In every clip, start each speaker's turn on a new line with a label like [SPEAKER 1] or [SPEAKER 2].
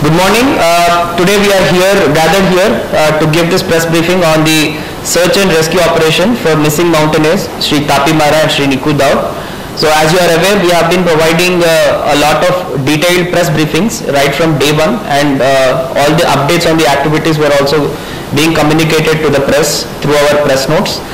[SPEAKER 1] Good morning. Today we are gathered here to give this press briefing on the search and rescue operation for missing mountaineers, Sri Tapi Mara and Sri Niku Dao. So as you are aware, we have been providing a lot of detailed press briefings right from day one, and all the updates on the activities were also being communicated to the press through our press notes.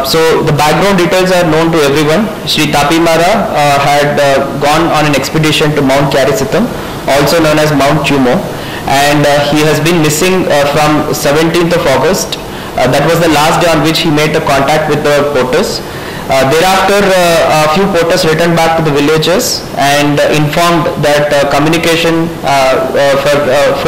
[SPEAKER 1] So the background details are known to everyone. Sri Tapi Mara had gone on an expedition to Mount Kyarisitam, also known as Mount Chumo, and he has been missing from 17th of August. That was the last day on which he made the contact with the porters. Thereafter, a few porters returned back to the villages and informed that communication for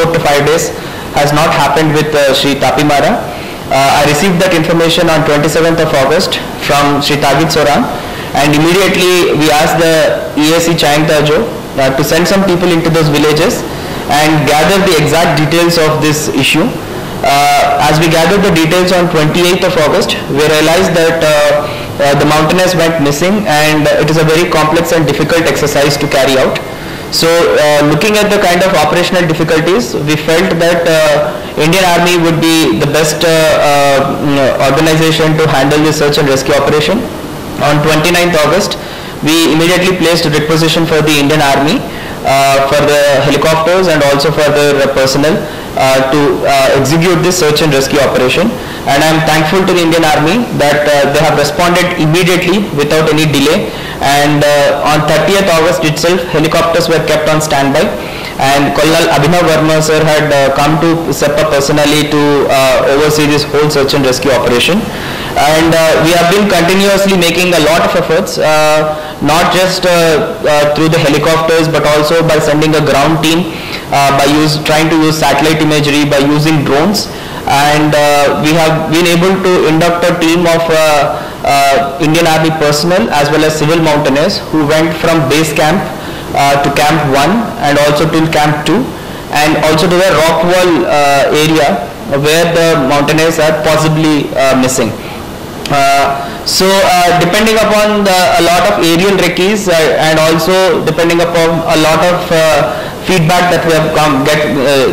[SPEAKER 1] 4 to 5 days has not happened with Sri Tapi Mara. I received that information on 27th of August from Sri Tagit Soran, and immediately we asked the EAC Chayang Tajo to send some people into those villages and gather the exact details of this issue. As we gathered the details on 28th of August, we realized that the mountaineers went missing, and it is a very complex and difficult exercise to carry out. So looking at the kind of operational difficulties, we felt that Indian Army would be the best organization to handle the search and rescue operation. On 29th August, we immediately placed a requisition for the Indian Army for the helicopters and also for the personnel to execute this search and rescue operation. And I am thankful to the Indian Army that they have responded immediately without any delay. And on 30th August itself, helicopters were kept on standby, and Colonel Abhinav Verma sir had come to SEPA personally to oversee this whole search and rescue operation. And we have been continuously making a lot of efforts, not just through the helicopters, but also by sending a ground team, by trying to use satellite imagery, by using drones. And we have been able to induct a team of Indian Army personnel as well as civil mountaineers who went from base camp to Camp 1 and also to Camp 2, and also to the rock wall area where the mountaineers are possibly missing. So depending upon a lot of aerial recce's and also depending upon a lot of feedback that we have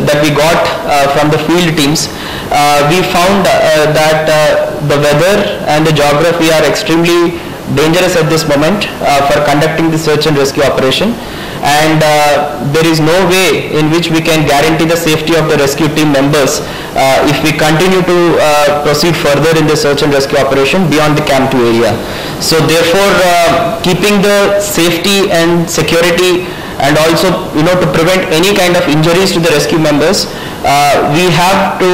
[SPEAKER 1] that we got from the field teams, we found that the weather and the geography are extremely dangerous at this moment for conducting the search and rescue operation, and there is no way in which we can guarantee the safety of the rescue team members if we continue to proceed further in the search and rescue operation beyond the Camp 2 area. So therefore, keeping the safety and security and also to prevent any kind of injuries to the rescue members, we have to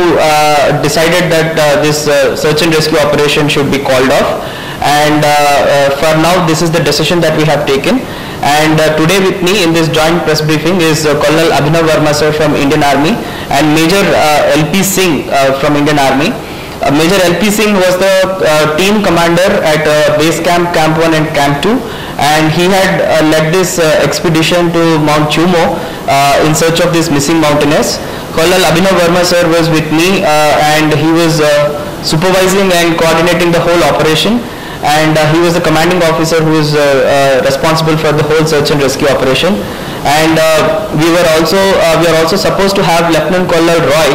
[SPEAKER 1] decided that this search and rescue operation should be called off. And for now, this is the decision that we have taken. And today with me in this joint press briefing is Colonel Abhinav Verma sir from Indian Army and Major LP Singh from Indian Army. Major LP Singh was the team commander at base camp, Camp 1 and Camp 2, and he had led this expedition to Mount Chumo in search of these missing mountaineers. Colonel Abhinav Verma sir was with me and he was supervising and coordinating the whole operation, and he was the commanding officer who was responsible for the whole search and rescue operation. And we are also supposed to have Lieutenant Colonel Roy,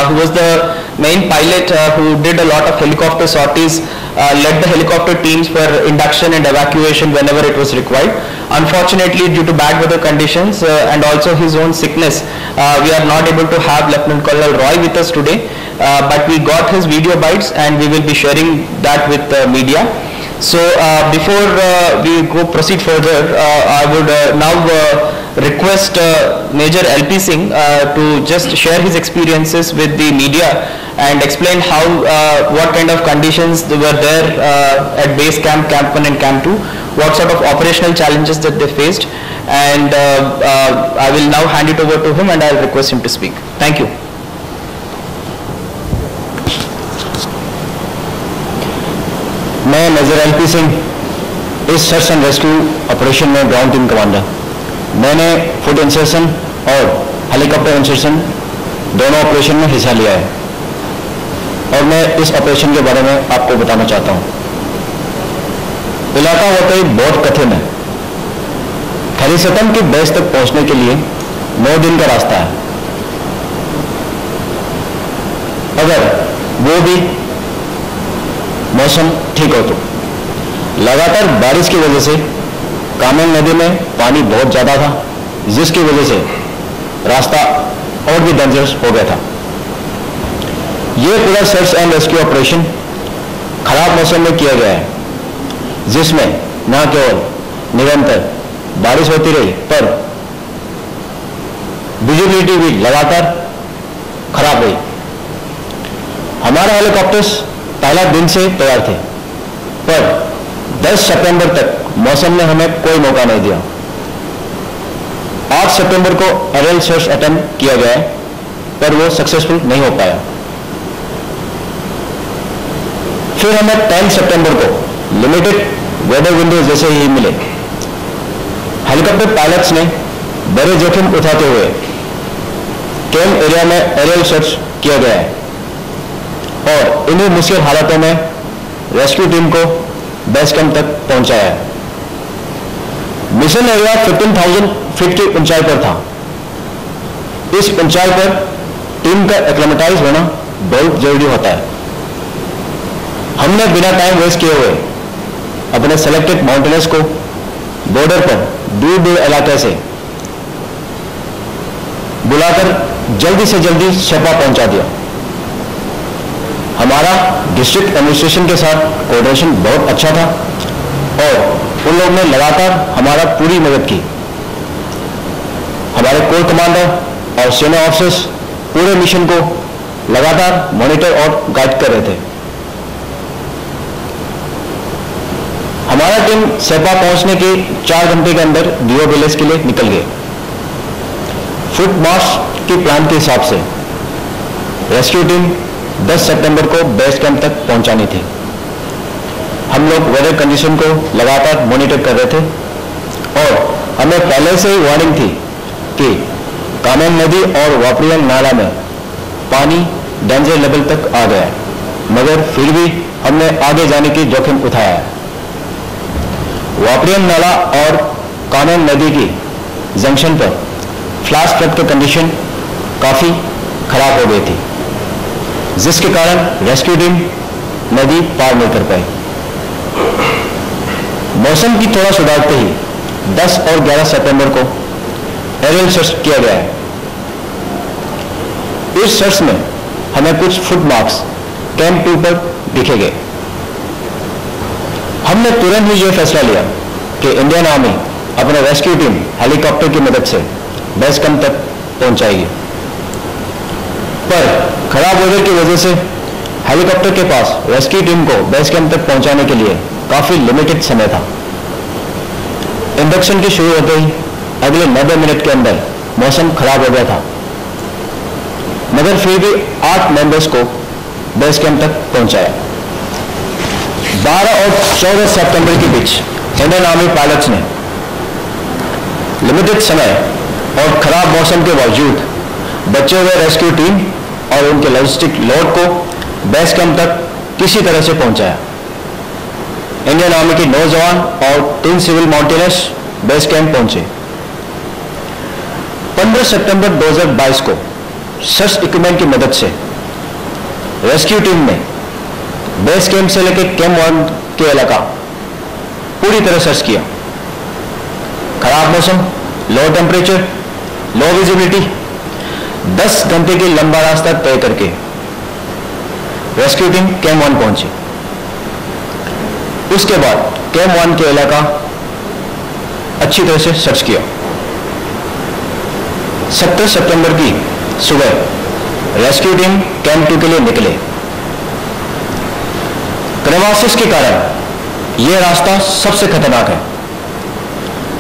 [SPEAKER 1] who was the main pilot who did a lot of helicopter sorties, led the helicopter teams for induction and evacuation whenever it was required. Unfortunately, due to bad weather conditions and also his own sickness, we are not able to have Lieutenant Colonel Roy with us today, but we got his video bites and we will be sharing that with the media. So before we proceed further, I would now request Major LP Singh to just share his experiences with the media and explain how what kind of conditions were there at base camp, Camp 1 and Camp 2, what sort of operational challenges that they faced, and I will now hand it over to him and I will request him to speak. Thank you.
[SPEAKER 2] मैं major LP Singh इस search and rescue operation में ground team commander. मैंने foot insertion और helicopter insertion दोनों operation में हिस्सा लिया है और मैं इस ऑपरेशन के बारे में आपको बताना चाहता हूं। इलाका वाकई बहुत कठिन है। खरीसतम की बेस तक पहुंचने के लिए 9 दिन का रास्ता है। अगर वो भी मौसम ठीक हो तो लगातार बारिश की वजह से कामेंग नदी में पानी बहुत ज़्यादा था, जिसकी वजह से रास्ता और भी डेंजरस हो गया था। यह पूरा सर्च एंड रेस्क्यू ऑपरेशन खराब मौसम में किया गया है, जिसमें न केवल निरंतर बारिश होती रही पर विजिबिलिटी भी लगातार खराब हुई। हमारे हेलीकॉप्टर्स पहला दिन से तैयार थे, पर 10 सितंबर तक मौसम ने हमें कोई मौका नहीं दिया। 8 सितंबर को एरियल सर्च अटेम्प्ट किया गया, पर वो सक्सेसफुल नहीं हो पाया। फिर हमें 10 सितंबर को लिमिटेड वेदर विंडो जैसे ही मिले। हेलीकॉप्टर पायलट्स ने बड़े जोखिम उठाते हुए कैंप एरिया में एरियल सर्च किया गया है और इन्हीं मुश्किल हालातों में रेस्क्यू टीम को बेस कैंप तक पहुंचाया है। मिशन एरिया 15,000 फीट की ऊंचाई पर था। इस ऊंचाई पर टीम का एक्लेमेटाइज होना बहुत जरूरी होता है। हमने बिना टाइम वेस्ट किए हुए अपने सेलेक्टेड माउंटेनर्स को बॉर्डर पर दूर दूर इलाके से बुलाकर जल्दी से जल्दी सेपा पहुंचा दिया। हमारा डिस्ट्रिक्ट एडमिनिस्ट्रेशन के साथ कोऑर्डिनेशन बहुत अच्छा था और उन लोगों ने लगातार हमारा पूरी मदद की। हमारे कोर कमांडर और सीनियर ऑफिसर्स पूरे मिशन को लगातार मॉनिटर और गाइड कर रहे थे। हमारा टीम सेपा पहुंचने के 4 घंटे के अंदर दियो विलेज के लिए निकल गए। फुट मार्च की प्लान के हिसाब से रेस्क्यू टीम 10 सितंबर को बेस कैंप तक पहुंचानी थी। हम लोग वेदर कंडीशन को लगातार मॉनिटर कर रहे थे और हमें पहले से ही वार्निंग थी कि कामेंग नदी और वापरियंग नाला में पानी डेंजर लेवल तक आ गया है, मगर फिर भी हमने आगे जाने की जोखिम उठाया है। वापरियंग नाला और कामेंग नदी की जंक्शन पर फ्लैश फ्लड की कंडीशन काफी खराब हो गई थी, जिसके कारण रेस्क्यू टीम नदी पार नहीं कर पाई। मौसम की थोड़ा सुधारते ही 10 और 11 सितंबर को एरियल सर्च किया गया है। इस सर्च में हमें कुछ फुट मार्क्स कैंप 2 पर दिखे गए। हमने तुरंत ही यह फैसला लिया कि इंडियन आर्मी अपने रेस्क्यू टीम हेलीकॉप्टर की मदद से बेस कैंप तक पहुंचाएगी, पर खराब वेदर की वजह से हेलीकॉप्टर के पास रेस्क्यू टीम को बेस कैंप तक पहुंचाने के लिए काफी लिमिटेड समय था। इंडक्शन की शुरू होते ही अगले 90 मिनट के अंदर मौसम खराब हो गया था, मगर फिर भी 8 मेंबर्स को बेस कैंप तक पहुंचाया। 12 और 14 सितंबर के बीच इंडियन आर्मी पायलट्स ने लिमिटेड समय और खराब मौसम के बावजूद बचे हुए रेस्क्यू टीम और उनके लॉजिस्टिक लोड को बेस कैंप तक किसी तरह से पहुंचाया। इंडियन आर्मी के 9 जवान और 3 सिविल माउंटेनर्स बेस कैंप पहुंचे। 15 सितंबर 2022 को सर्च इक्विपमेंट की मदद से रेस्क्यू टीम ने बेस कैंप से लेकर कैंप 1 के इलाका पूरी तरह सर्च किया। खराब मौसम, लो टेम्परेचर, लो विजिबिलिटी, 10 घंटे की लंबा रास्ता तय करके रेस्क्यू टीम कैंप 1 पहुंची। उसके बाद कैंप 1 के इलाका अच्छी तरह से सर्च किया। 17 सितंबर की सुबह रेस्क्यू टीम कैंप 2 के लिए निकले। क्रेवासिस के कारण यह रास्ता सबसे खतरनाक है।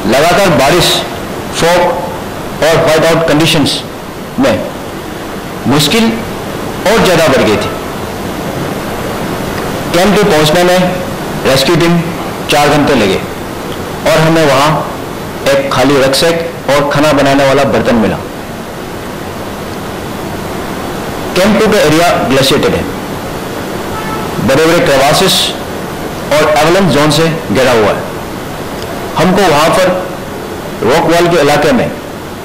[SPEAKER 2] लगातार बारिश, फॉग और व्हाइट आउट कंडीशंस में मुश्किल और ज्यादा बढ़ गई थी। कैंप 2 पहुंचने में रेस्क्यू टीम 4 घंटे लगे और हमें वहां एक खाली रक्सैक और खाना बनाने वाला बर्तन मिला। कैंप 2 का एरिया ग्लेशिएटेड है, बड़े बड़े क्रेवासिस और एवलांच जोन से घिरा हुआ है। हमको वहां पर रॉक वॉल के इलाके में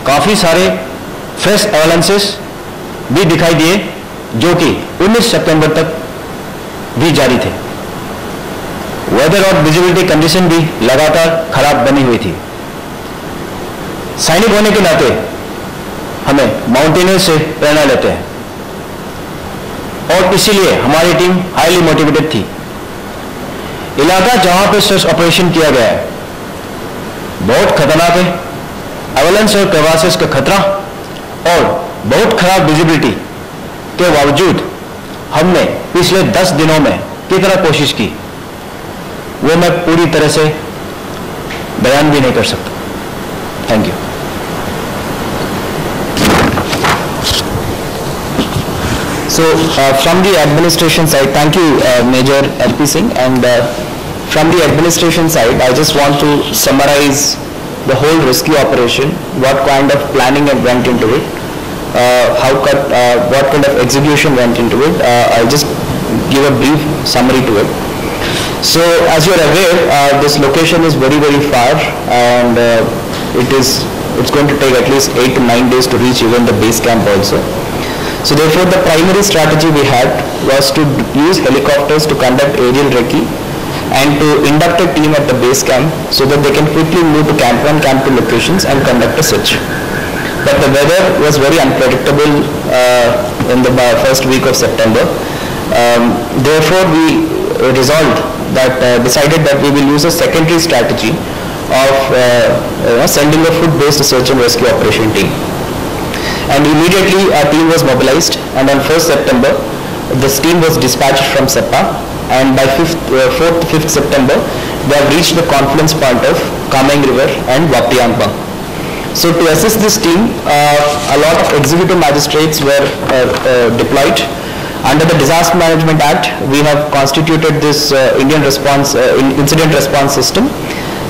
[SPEAKER 2] काफी सारे फ्रेश एवलेंसेस भी दिखाई दिए जो कि 19 सितंबर तक भी जारी थे। वेदर और विजिबिलिटी कंडीशन भी लगातार खराब बनी हुई थी। सैनिक होने के नाते हमें माउंटेनियर्स से प्रेरणा लेते हैं और इसीलिए हमारी टीम हाईली मोटिवेटेड थी। इलाका जहां पर सर्च ऑपरेशन किया गया है बहुत खतरनाक है। एवलेंस और क्रेवासेस का खतरा और बहुत खराब विजिबिलिटी के बावजूद हमने पिछले 10 दिनों में कितना कोशिश की वो मैं पूरी तरह से बयान भी नहीं कर सकता। Thank you.
[SPEAKER 1] So from the administration side, thank you Major LP Singh, and from the administration side I just want to summarize the whole rescue operation, what kind of planning went into it, what kind of execution went into it. I'll just give a brief summary to it. So as you are aware, this location is very far, and it's going to take at least 8 to 9 days to reach even the base camp also. So therefore the primary strategy we had was to use helicopters to conduct aerial recce and to induct a team at the base camp so that they can quickly move to Camp 1, Camp 2 locations and conduct a search. But the weather was very unpredictable in the first week of September. Therefore we decided that we will use a secondary strategy of sending a foot-based search and rescue operation team. And immediately our team was mobilized, and on 1st September this team was dispatched from Seppa, and by 4th to 5th September they have reached the confluence point of Kameng River and Wapiangpang. So to assist this team, a lot of executive magistrates were deployed. Under the Disaster Management Act, we have constituted this Indian incident response system.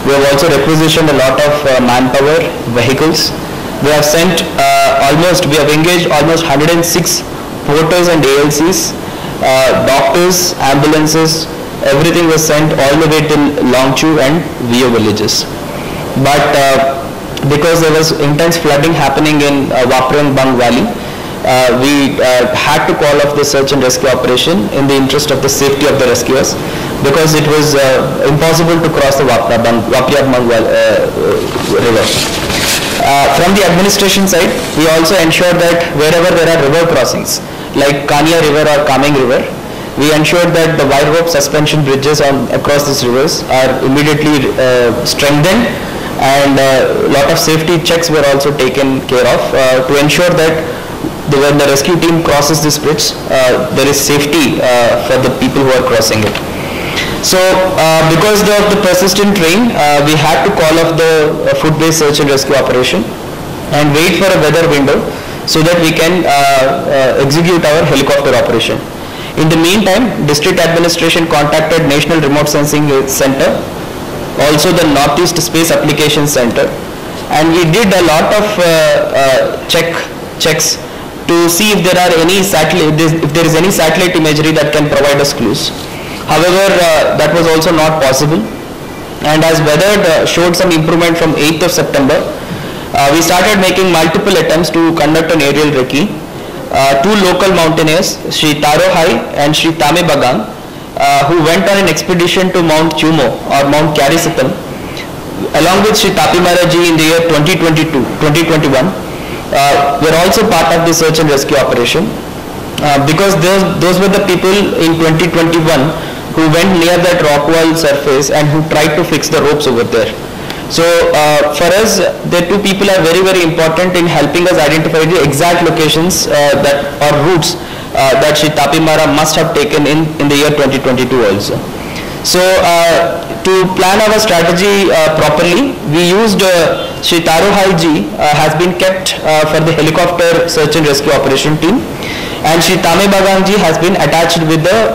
[SPEAKER 1] We have also requisitioned a lot of manpower, vehicles. We have engaged almost 106 porters and ALCs, doctors, ambulances, everything was sent all the way till Longchu and Vio villages. But because there was intense flooding happening in Wapiangpang Valley, we had to call off the search and rescue operation in the interest of the safety of the rescuers, because it was impossible to cross the Wapiangpang river. From the administration side, we also ensure that wherever there are river crossings, like Kania River or Kameng River, we ensure that the wire rope suspension bridges across these rivers are immediately strengthened, and a lot of safety checks were also taken care of to ensure that when the rescue team crosses this bridge, there is safety for the people who are crossing it. So because of the persistent rain, we had to call off the foot-based search and rescue operation and wait for a weather window so that we can execute our helicopter operation. In the meantime, district administration contacted National Remote Sensing Center, also the Northeast Space Application Center, and we did a lot of checks to see if there is any satellite imagery that can provide us clues. However, that was also not possible, and as weather showed some improvement from 8th of September, we started making multiple attempts to conduct an aerial recce. Two local mountaineers, Sri Taro Hai and Sri Tame Bagang, who went on an expedition to Mount Chumo or Mount Karisitam, along with Sri Tapi Maharaji in the year 2021, were also part of the search and rescue operation, because those were the people in 2021 who went near that rock wall surface and who tried to fix the ropes over there. So for us, the two people are very important in helping us identify the exact locations or routes that Sri Tapi Mahara must have taken in the year 2022 also. So to plan our strategy properly, we used Sri Taro Hai ji has been kept for the helicopter search and rescue operation team, and Sri Tame Bagang ji has been attached with the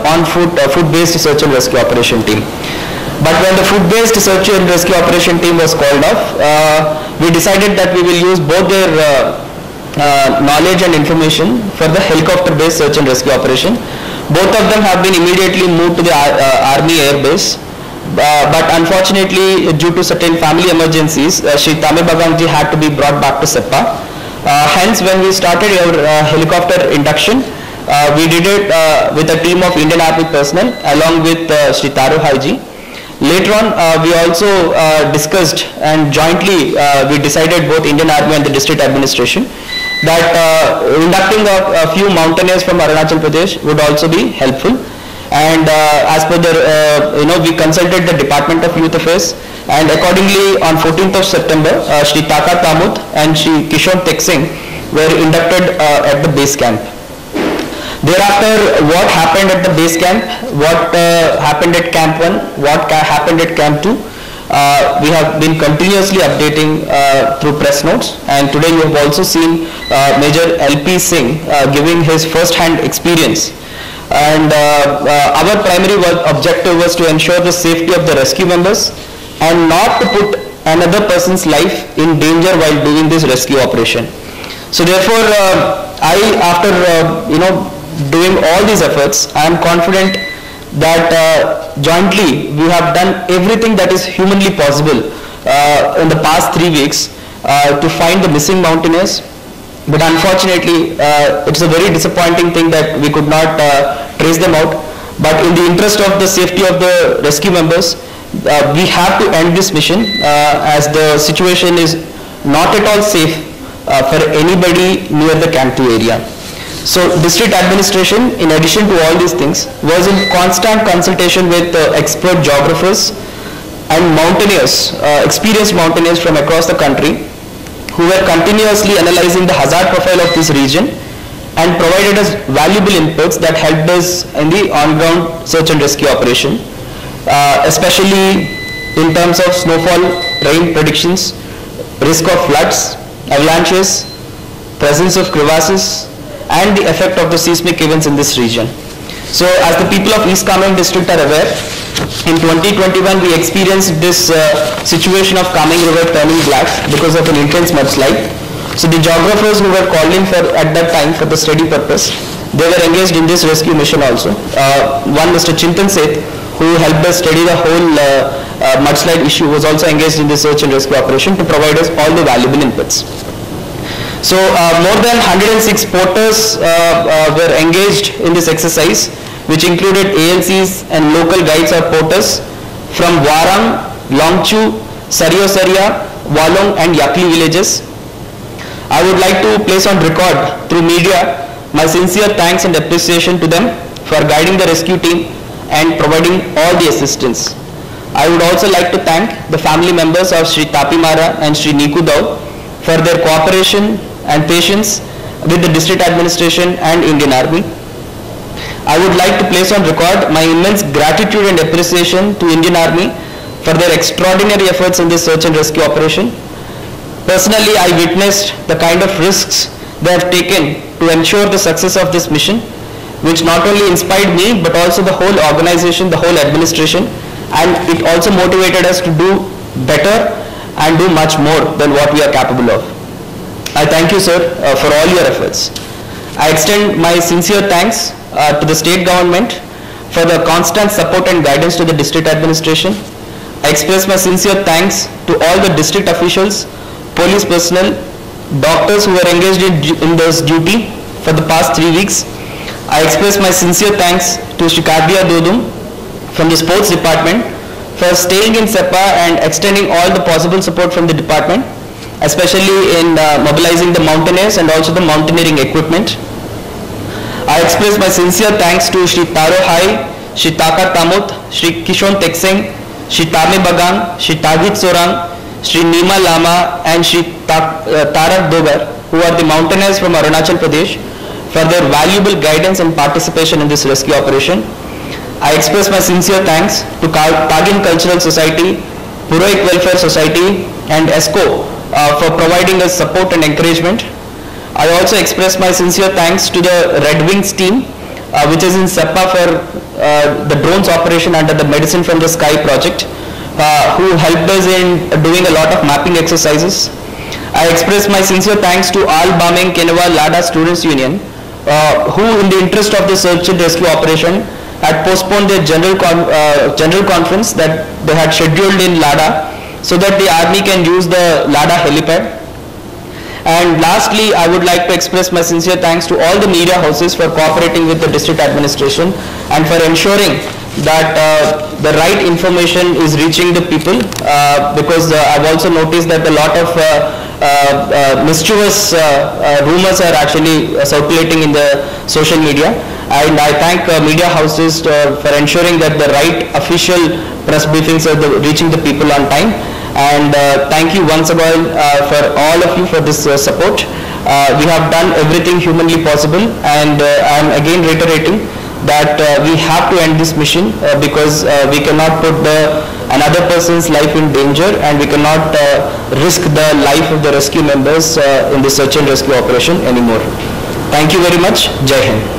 [SPEAKER 1] foot-based search and rescue operation team. But when the foot-based search and rescue operation team was called off, we decided that we will use both their knowledge and information for the helicopter-based search and rescue operation. Both of them have been immediately moved to the Army Air Base, but unfortunately due to certain family emergencies, Sri Tame Bagang ji had to be brought back to Seppa. Hence, when we started our helicopter induction, we did it with a team of Indian Army personnel along with Shri Taro Haiji. Later on, we also discussed and jointly we decided, both Indian Army and the district administration, that inducting a few mountaineers from Arunachal Pradesh would also be helpful. And as per the, we consulted the Department of Youth Affairs, and accordingly on 14th of September, Shri Takat Tamut and Shri Kishon Teksing were inducted at the base camp. Thereafter, what happened at the base camp, what happened at Camp 1, what happened at Camp 2, we have been continuously updating through press notes, and today you have also seen Major LP Singh giving his first-hand experience. And our primary objective was to ensure the safety of the rescue members and not to put another person's life in danger while doing this rescue operation. So therefore, after doing all these efforts, I am confident that jointly we have done everything that is humanly possible in the past 3 weeks to find the missing mountaineers. But unfortunately, it's a very disappointing thing that we could not trace them out. But in the interest of the safety of the rescue members, we have to end this mission as the situation is not at all safe for anybody near the Camp 2 area. So district administration, in addition to all these things, was in constant consultation with expert geographers and mountaineers, experienced mountaineers from across the country, who were continuously analyzing the hazard profile of this region and provided us valuable inputs that helped us in the on-ground search and rescue operation, especially in terms of snowfall, rain predictions, risk of floods, avalanches, presence of crevasses, and the effect of the seismic events in this region. So as the people of East Kameng district are aware, in 2021 we experienced this situation of Kameng River turning black because of an intense mudslide. So the geographers who were called in at that time for the study purpose, they were engaged in this rescue mission also. One, Mr. Chintan Seth, who helped us study the whole mudslide issue, was also engaged in the search and rescue operation to provide us all the valuable inputs. So more than 106 porters were engaged in this exercise, which included ALCs and local guides or porters from Warang, Longchu, Sariosaria, Walong and Yakli villages. I would like to place on record through media my sincere thanks and appreciation to them for guiding the rescue team and providing all the assistance. I would also like to thank the family members of Shri Tapimara and Shri Niku Dao for their cooperation and patience with the district administration and Indian Army. I would like to place on record my immense gratitude and appreciation to Indian Army for their extraordinary efforts in this search and rescue operation. Personally, I witnessed the kind of risks they have taken to ensure the success of this mission, which not only inspired me but also the whole organization, the whole administration, and it also motivated us to do better and do much more than what we are capable of. I thank you, sir, for all your efforts. I extend my sincere thanks to the state government for the constant support and guidance to the district administration. I express my sincere thanks to all the district officials, police personnel, doctors who were engaged in this duty for the past 3 weeks. I express my sincere thanks to Shikadia Dodum from the sports department for staying in SEPA and extending all the possible support from the department, especially in mobilizing the mountaineers and also the mountaineering equipment. I express my sincere thanks to Shri Taro Hai, Shri Takat Tamut, Shri Kishon Teksing, Shri Tame Bagang, Shri Tagit Sorang, Shri Nima Lama and Shri Tarak Dogar, who are the mountaineers from Arunachal Pradesh, for their valuable guidance and participation in this rescue operation. I express my sincere thanks to Kagin Cultural Society, Purohit Welfare Society and ESCO for providing us support and encouragement. I also express my sincere thanks to the Red Wings team, which is in SEPA for the drones operation under the Medicine from the Sky project, who helped us in doing a lot of mapping exercises. I express my sincere thanks to Al Bameng Kenewa Lada Students Union, who in the interest of the search and rescue operation had postponed their general conference that they had scheduled in Lada so that the army can use the Lada helipad. And lastly, I would like to express my sincere thanks to all the media houses for cooperating with the district administration and for ensuring that the right information is reaching the people, because I've also noticed that a lot of mischievous rumors are actually circulating in the social media, and I thank media houses for ensuring that the right official press briefings are reaching the people on time. And thank you once again for all of you for this support. We have done everything humanly possible, and I am again reiterating that we have to end this mission because we cannot put another person's life in danger, and we cannot risk the life of the rescue members in the search and rescue operation anymore. Thank you very much. Jai Hind.